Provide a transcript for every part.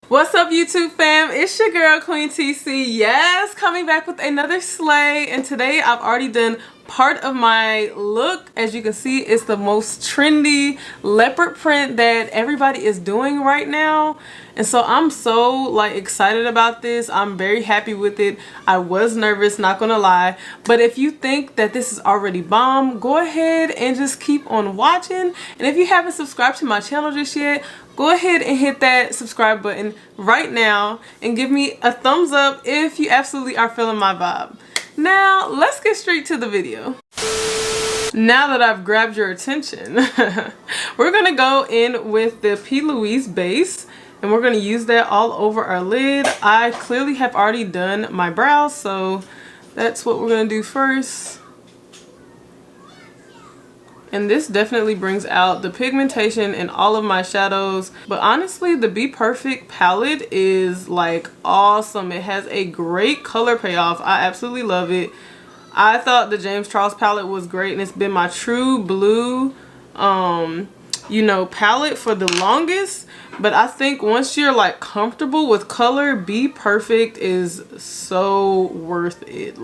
What's up, YouTube fam? It's your girl Queen TC. Yes, coming back with another slay, and today I've already done part of my look. As you can see, it's the most trendy leopard print that everybody is doing right now, and so I'm so excited about this. I'm very happy with it. I was nervous, not gonna lie, but if you think that this is already bomb, go ahead and just keep on watching. And if you haven't subscribed to my channel just yet, go ahead and hit that subscribe button right now and give me a thumbs up if you absolutely are feeling my vibe. Now, let's get straight to the video. Now that I've grabbed your attention, we're gonna go in with the P. Louise base, and we're gonna use that all over our lid. I clearly have already done my brows, so that's what we're gonna do first. And this definitely brings out the pigmentation in all of my shadows. But honestly, the Be Perfect palette is awesome. It has a great color payoff. I absolutely love it. I thought the James Charles palette was great, and it's been my true blue palette for the longest. But I think once you're comfortable with color, Be Perfect is so worth it.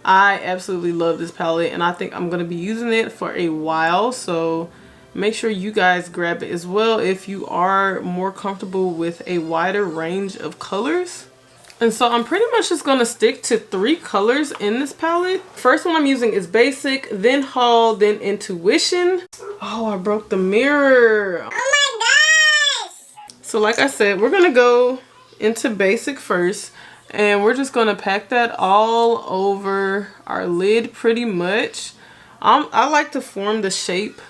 I absolutely love this palette, and I think I'm going to be using it for a while, so make sure you guys grab it as well if you are more comfortable with a wider range of colors. And so I'm pretty much just going to stick to 3 colors in this palette. First one I'm using is Basic, then Haul, then Intuition. Oh, I broke the mirror. Oh my gosh! So like I said, we're going to go into Basic first. And we're just going to pack that all over our lid pretty much. I like to form the shape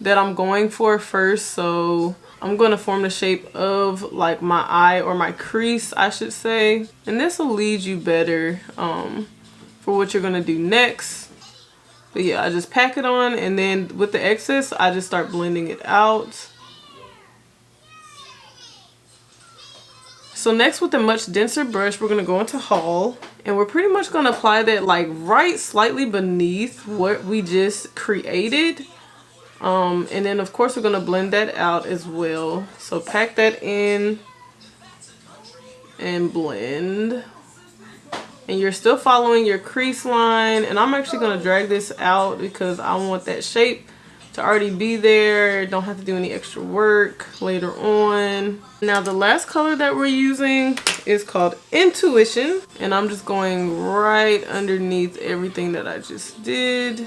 that I'm going for first. So I'm going to form the shape of my eye, or my crease, I should say. And this will lead you better for what you're going to do next. But yeah, I just pack it on, and then with the excess, I just start blending it out. So next, with a much denser brush, we're going to go into Haul, and we're pretty much going to apply that right slightly beneath what we just created. And then of course we're going to blend that out as well. So pack that in and blend. And you're still following your crease line, and I'm actually going to drag this out because I want that shape to already be there. Don't have to do any extra work later on. Now the last color that we're using is called Intuition, and I'm just going right underneath everything that I just did.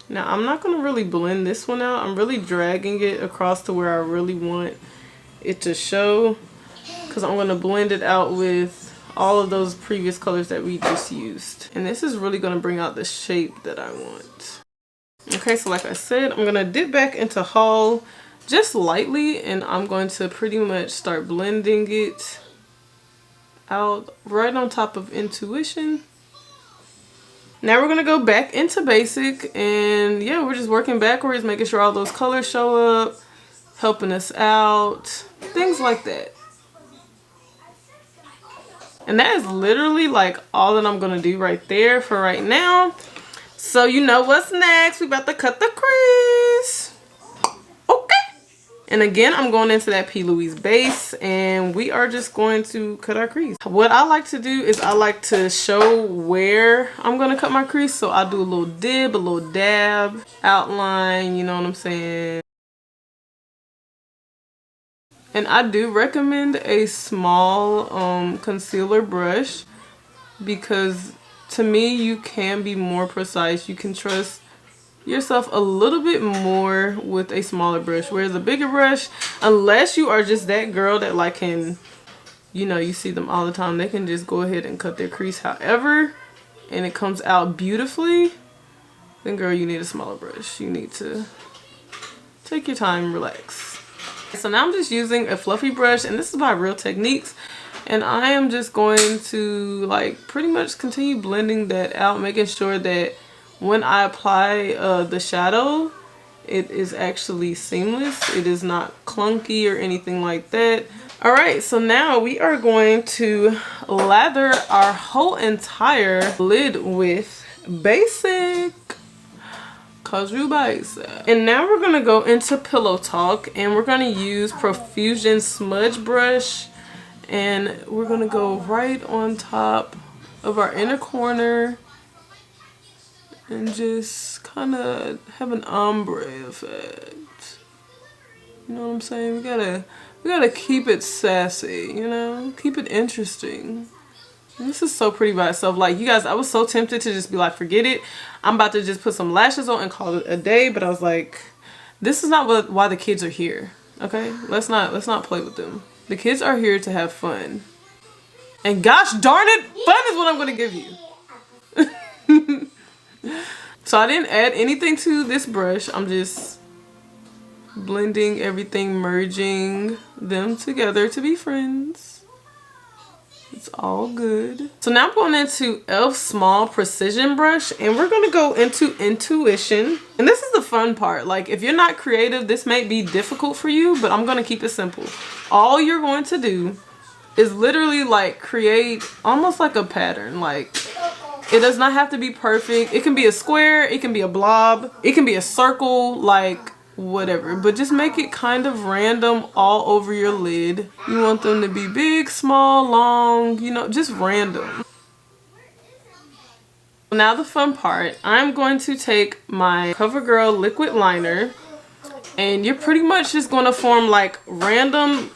Now I'm not going to really blend this one out. I'm really dragging it across to where I really want it to show, because I'm going to blend it out with all of those previous colors that we just used. And this is really going to bring out the shape that I want. Okay, so like I said, I'm going to dip back into Haul just lightly, and I'm going to pretty much start blending it out right on top of Intuition. Now we're going to go back into Basic, and yeah, we're just working backwards, making sure all those colors show up, helping us out, things like that. And that is literally all that I'm going to do right there for right now. So you know what's next. We about to cut the crease. Okay. And again, I'm going into that P. Louise base, and we are just going to cut our crease. What I like to do is I like to show where I'm going to cut my crease. So I'll do a little dib, a little dab, outline, you know what I'm saying? And I do recommend a small concealer brush, because to me you can be more precise. You can trust yourself a little bit more with a smaller brush, whereas a bigger brush, unless you are just that girl that can, you see them all the time, they can just go ahead and cut their crease however and it comes out beautifully, then girl, you need a smaller brush. You need to take your time, relax. So now I'm just using a fluffy brush, and this is by Real Techniques, and I am just going to pretty much continue blending that out, making sure that when I apply the shadow, it is actually seamless. It is not clunky or anything like that. Alright, so now we are going to lather our whole entire lid with Basic. Cause you bicep. And now we're gonna go into pillow talk, and we're gonna use Profusion smudge brush, and we're gonna go right on top of our inner corner and just kind of have an ombre effect. You know what I'm saying? We gotta keep it sassy, you know? Keep it interesting. And this is so pretty by itself. Like, you guys, I was so tempted to just be like, forget it. I'm about to just put some lashes on and call it a day. But I was like, this is not why the kids are here. Okay? Let's not play with them. The kids are here to have fun. And gosh darn it, fun is what I'm gonna give you. So I didn't add anything to this brush. I'm just blending everything, merging them together to be friends. It's all good. So now I'm going into e.l.f. Small Precision Brush, and we're going to go into Intuition. And this is the fun part. Like, if you're not creative, this may be difficult for you, but I'm going to keep it simple. All you're going to do is literally like create almost like a pattern. Like, it does not have to be perfect. It can be a square, it can be a blob, it can be a circle, like whatever, but just make it kind of random all over your lid. You want them to be big, small, long, you know, just random. Now the fun part, I'm going to take my CoverGirl liquid liner, and you're pretty much just going to form like random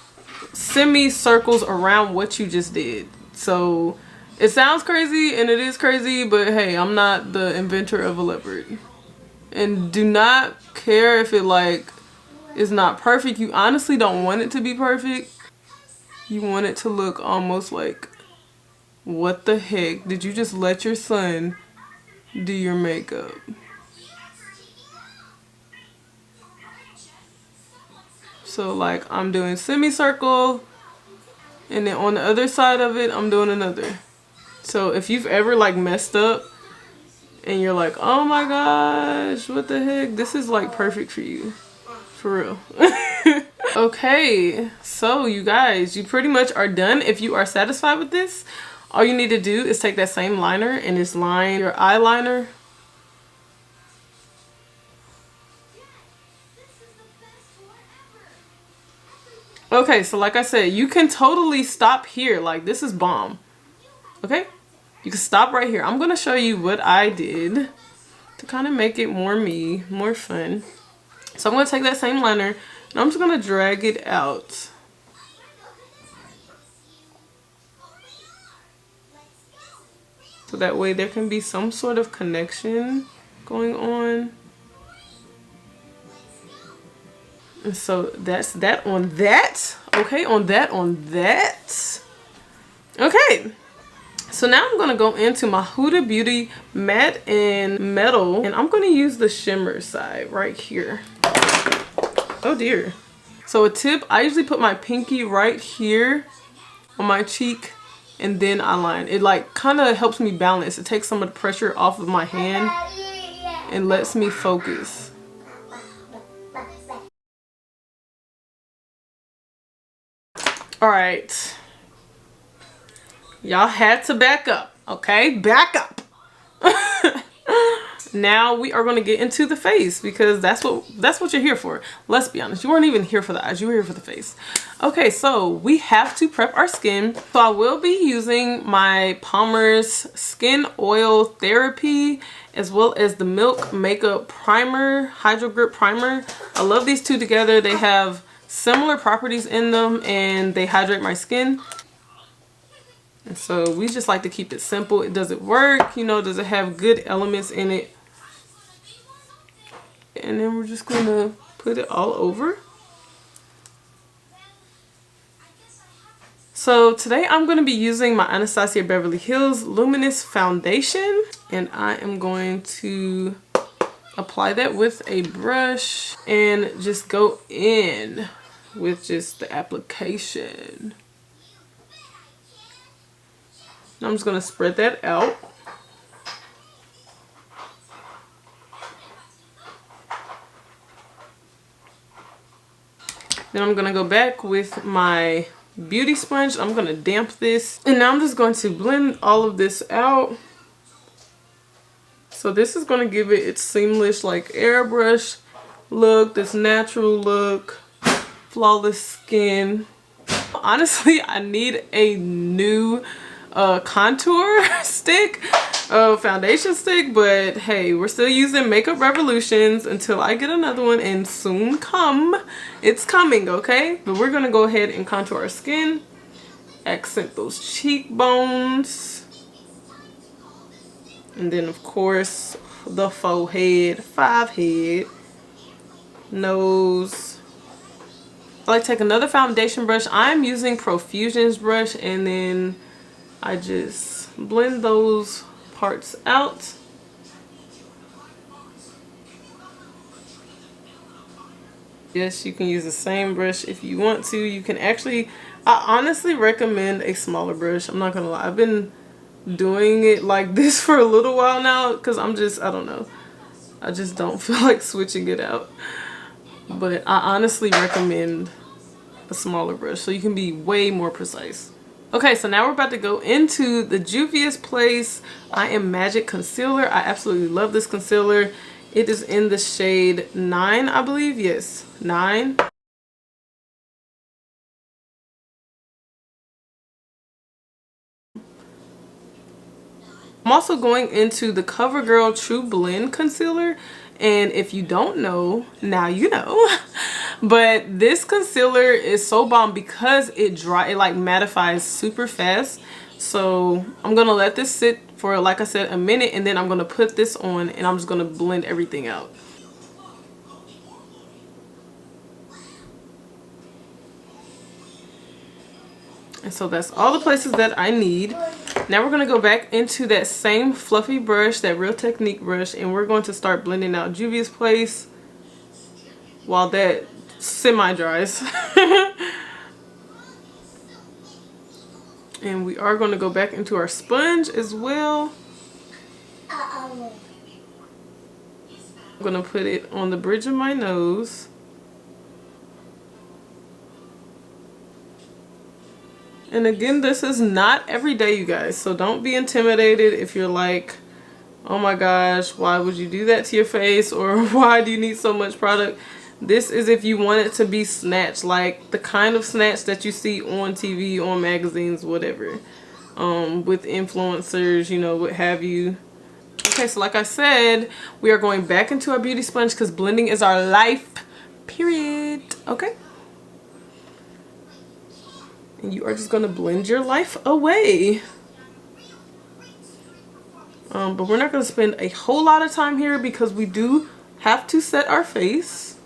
semicircles around what you just did. So it sounds crazy, and it is crazy, but hey, I'm not the inventor of a leopard. And do not care if it like is not perfect. You honestly don't want it to be perfect. You want it to look almost like, what the heck? Did you just let your son do your makeup? So like I'm doing semicircle, and then on the other side of it I'm doing another. So if you've ever like messed up and you're like, oh my gosh, what the heck? This is like perfect for you. For real. Okay, so you guys, you pretty much are done. If you are satisfied with this, all you need to do is take that same liner and just line your eyeliner. Okay, so like I said, you can totally stop here. Like, this is bomb. Okay? You can stop right here. I'm going to show you what I did to kind of make it more me, more fun. So I'm going to take that same liner and I'm just going to drag it out. So that way there can be some sort of connection going on. And so that's that on that. Okay, on that. Okay. So now I'm going to go into my Huda Beauty Matte and Metal. And I'm going to use the shimmer side right here. Oh dear. So a tip, I usually put my pinky right here on my cheek and then I line. It like kind of helps me balance. It takes some of the pressure off of my hand and lets me focus. Alright. Y'all had to back up, okay? Back up. Now we are going to get into the face because that's what you're here for. Let's be honest. You weren't even here for the eyes. You were here for the face. Okay, so we have to prep our skin. So I will be using my Palmer's Skin Oil Therapy as well as the Milk Makeup Primer, Hydro Grip Primer. I love these two together. They have similar properties in them and they hydrate my skin. And so we just like to keep it simple. Does it work? You know, does it have good elements in it? And then we're just going to put it all over. So today I'm going to be using my Anastasia Beverly Hills Luminous Foundation. And I am going to apply that with a brush and just go in with just the application. I'm just going to spread that out. Then I'm going to go back with my beauty sponge. I'm going to damp this. And now I'm just going to blend all of this out. So this is going to give it its seamless like airbrush look, this natural look, flawless skin. Honestly, I need a new contour stick, foundation stick, but hey, we're still using Makeup Revolutions until I get another one, and soon come. It's coming, okay? But we're gonna go ahead and contour our skin, accent those cheekbones, and then of course the forehead, 5 head, nose. I like to take another foundation brush. I'm using Profusion's brush, and then I just blend those parts out. Yes, you can use the same brush if you want to. You can actually, I honestly recommend a smaller brush. I'm not gonna lie. I've been doing it like this for a little while now because I don't know. I just don't feel like switching it out. But I honestly recommend a smaller brush so you can be way more precise. Okay, so now we're about to go into the Juvia's Place I Am Magic Concealer. I absolutely love this concealer. It is in the shade 9, I believe. Yes, 9. I'm also going into the CoverGirl True Blend Concealer. And if you don't know, now you know. But this concealer is so bomb because it like mattifies super fast. So I'm gonna let this sit for, like I said, a minute, and then I'm gonna put this on and I'm just gonna blend everything out. And so that's all the places that I need. Now we're going to go back into that same fluffy brush, that Real Technique brush, and we're going to start blending out Juvia's Place while that semi-dries. And we are going to go back into our sponge as well. I'm going to put it on the bridge of my nose. And again, this is not every day, you guys, so don't be intimidated if you're like, oh my gosh, why would you do that to your face, or why do you need so much product? This is if you want it to be snatched, like the kind of snatch that you see on TV, on magazines, whatever, with influencers, you know, what have you. Okay, so like I said, we are going back into our beauty sponge because blending is our life, period. Okay. And you are just going to blend your life away. But we're not going to spend a whole lot of time here because we do have to set our face.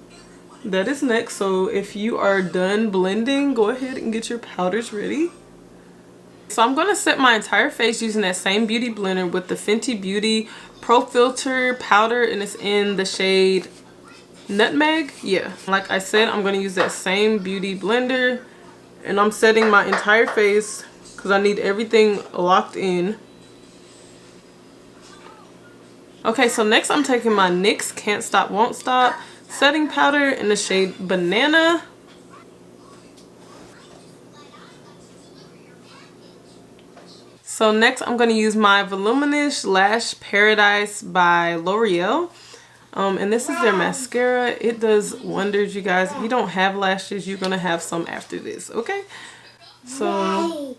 That is next. So if you are done blending, go ahead and get your powders ready. So I'm going to set my entire face using that same beauty blender with the Fenty Beauty Pro Filter powder, and it's in the shade Nutmeg. Yeah, like I said, I'm going to use that same beauty blender. And I'm setting my entire face because I need everything locked in. Okay, so next I'm taking my NYX Can't Stop Won't Stop setting powder in the shade Banana. So next I'm going to use my Voluminous Lash Paradise by L'Oreal. And this is their mascara. It does wonders, you guys. If you don't have lashes, you're going to have some after this, okay? So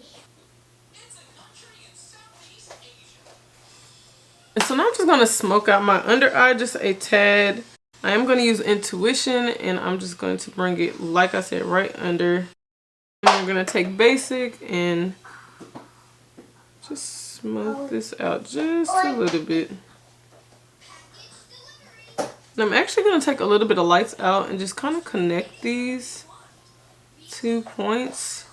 now I'm just going to smoke out my under eye just a tad. I am going to use Intuition, and I'm just going to bring it, like I said, right under. And I'm going to take Basic and just smoke this out just a little bit. And I'm actually going to take a little bit of lights out and just kind of connect these 2 points.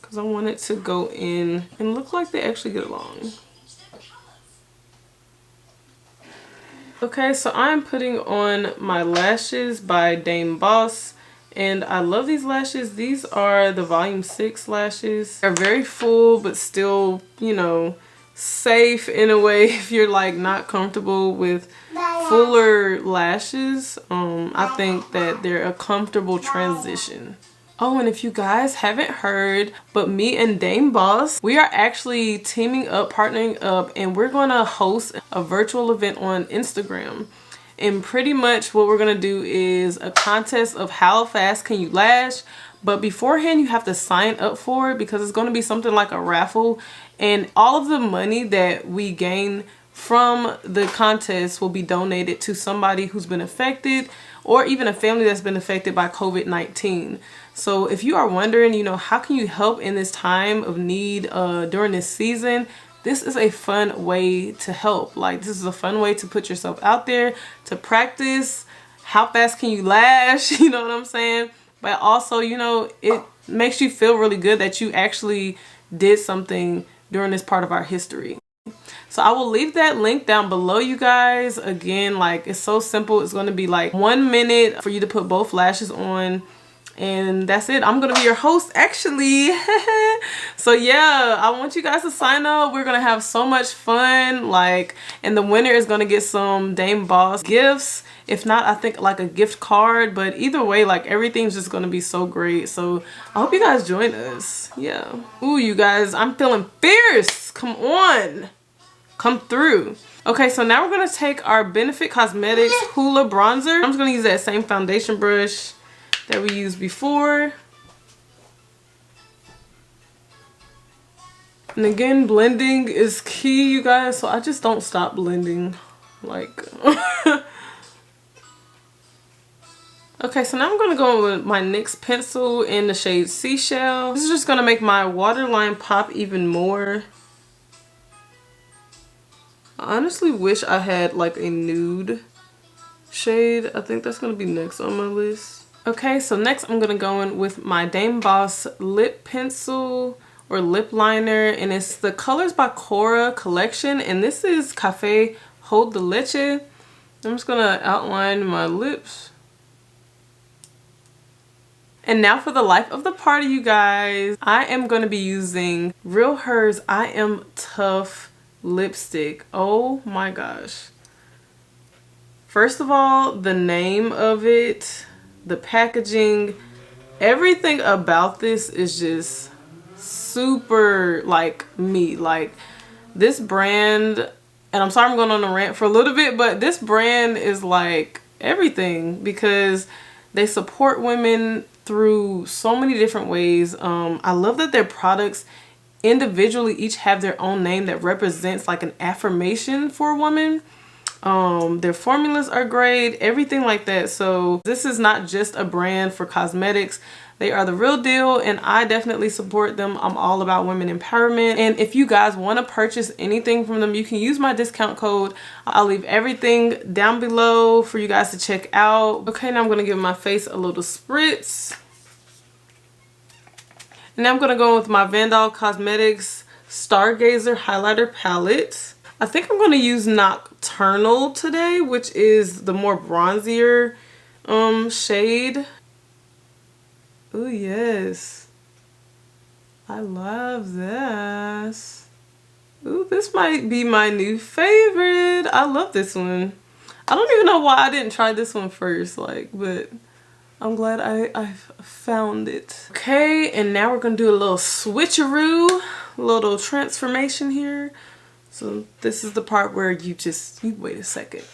Because I want it to go in and look like they actually get along. Okay, so I'm putting on my lashes by Dame Boss. And I love these lashes. These are the Volume 6 lashes. They're very full, but still, you know, safe in a way if you're like not comfortable with fuller lashes. I think that they're a comfortable transition. Oh, and if you guys haven't heard, but me and Dame Boss, we are actually teaming up, partnering up, and we're going to host a virtual event on Instagram. And pretty much what we're going to do is a contest of how fast can you lash. But beforehand, you have to sign up for it because it's going to be something like a raffle. And all of the money that we gain from the contest will be donated to somebody who's been affected, or even a family that's been affected by COVID-19. So if you are wondering, you know, how can you help in this time of need during this season, this is a fun way to help. Like, this is a fun way to put yourself out there, to practice how fast can you lash, you know what I'm saying? But also, you know, it makes you feel really good that you actually did something during this part of our history. So I will leave that link down below, you guys. Again, like, it's so simple. It's going to be like 1 minute for you to put both lashes on. And that's it. I'm going to be your host, actually. So yeah, I want you guys to sign up. We're going to have so much fun. Like, and the winner is going to get some Dame Boss gifts. If not, I think like a gift card. But either way, like, everything's just going to be so great. So I hope you guys join us. Yeah. Ooh, you guys, I'm feeling fierce. Come on. Come through. Okay, so now we're going to take our Benefit Cosmetics Hoola Bronzer. I'm just going to use that same foundation brush that we used before. And again, blending is key, you guys, so I just don't stop blending. Like, okay, so now I'm going to go with my NYX pencil in the shade Seashell. This is just going to make my waterline pop even more. I honestly wish I had like a nude shade. I think that's going to be next on my list. Okay, so next I'm going to go in with my Dame Boss lip pencil or lip liner, and it's the Colors by Cora collection, and this is Cafe Hold de Leche. I'm just going to outline my lips. And now for the life of the party, you guys. I am going to be using Real Hers I Am Tough lipstick. Oh my gosh. First of all, the name of it, the packaging, everything about this is just super like me. Like, this brand, and I'm sorry I'm going on a rant for a little bit, but this brand is like everything because they support women through so many different ways. I love that their products individually each have their own name that represents like an affirmation for a woman. Their formulas are great, everything like that. So this is not just a brand for cosmetics. They are the real deal, and I definitely support them. I'm all about women empowerment. And if you guys want to purchase anything from them, you can use my discount code. I'll leave everything down below for you guys to check out. Okay, now I'm going to give my face a little spritz. And now I'm going to go with my Vandal Cosmetics Stargazer Highlighter Palette. I think I'm going to use Nocturnal today, which is the more bronzier shade. Oh yes. I love this. Ooh, this might be my new favorite. I love this one. I don't even know why I didn't try this one first, like, but I'm glad I've found it. Okay, and now we're gonna do a little switcheroo, a little transformation here. So this is the part where you wait a second.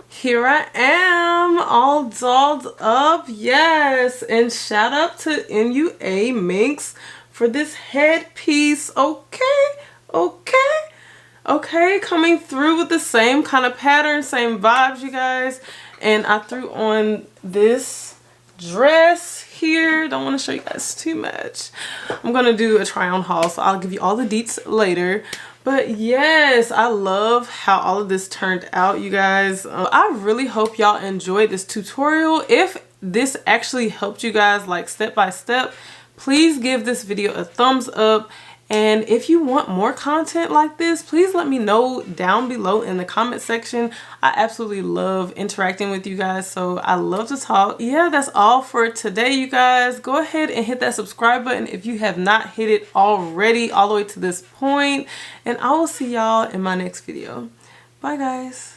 Here I am, all dolled up, yes. And shout out to MUA Minx for this headpiece. Okay, coming through with the same kind of pattern, same vibes, you guys. And I threw on this dress here. Don't want to show you guys too much. I'm going to do a try on haul, so I'll give you all the deets later. But yes, I love how all of this turned out, you guys. I really hope y'all enjoyed this tutorial. If this actually helped you guys like step by step, please give this video a thumbs up. And if you want more content like this, please let me know down below in the comment section. I absolutely love interacting with you guys, so I love to talk. Yeah, that's all for today, you guys. Go ahead and hit that subscribe button if you have not hit it already all the way to this point. And I will see y'all in my next video. Bye, guys.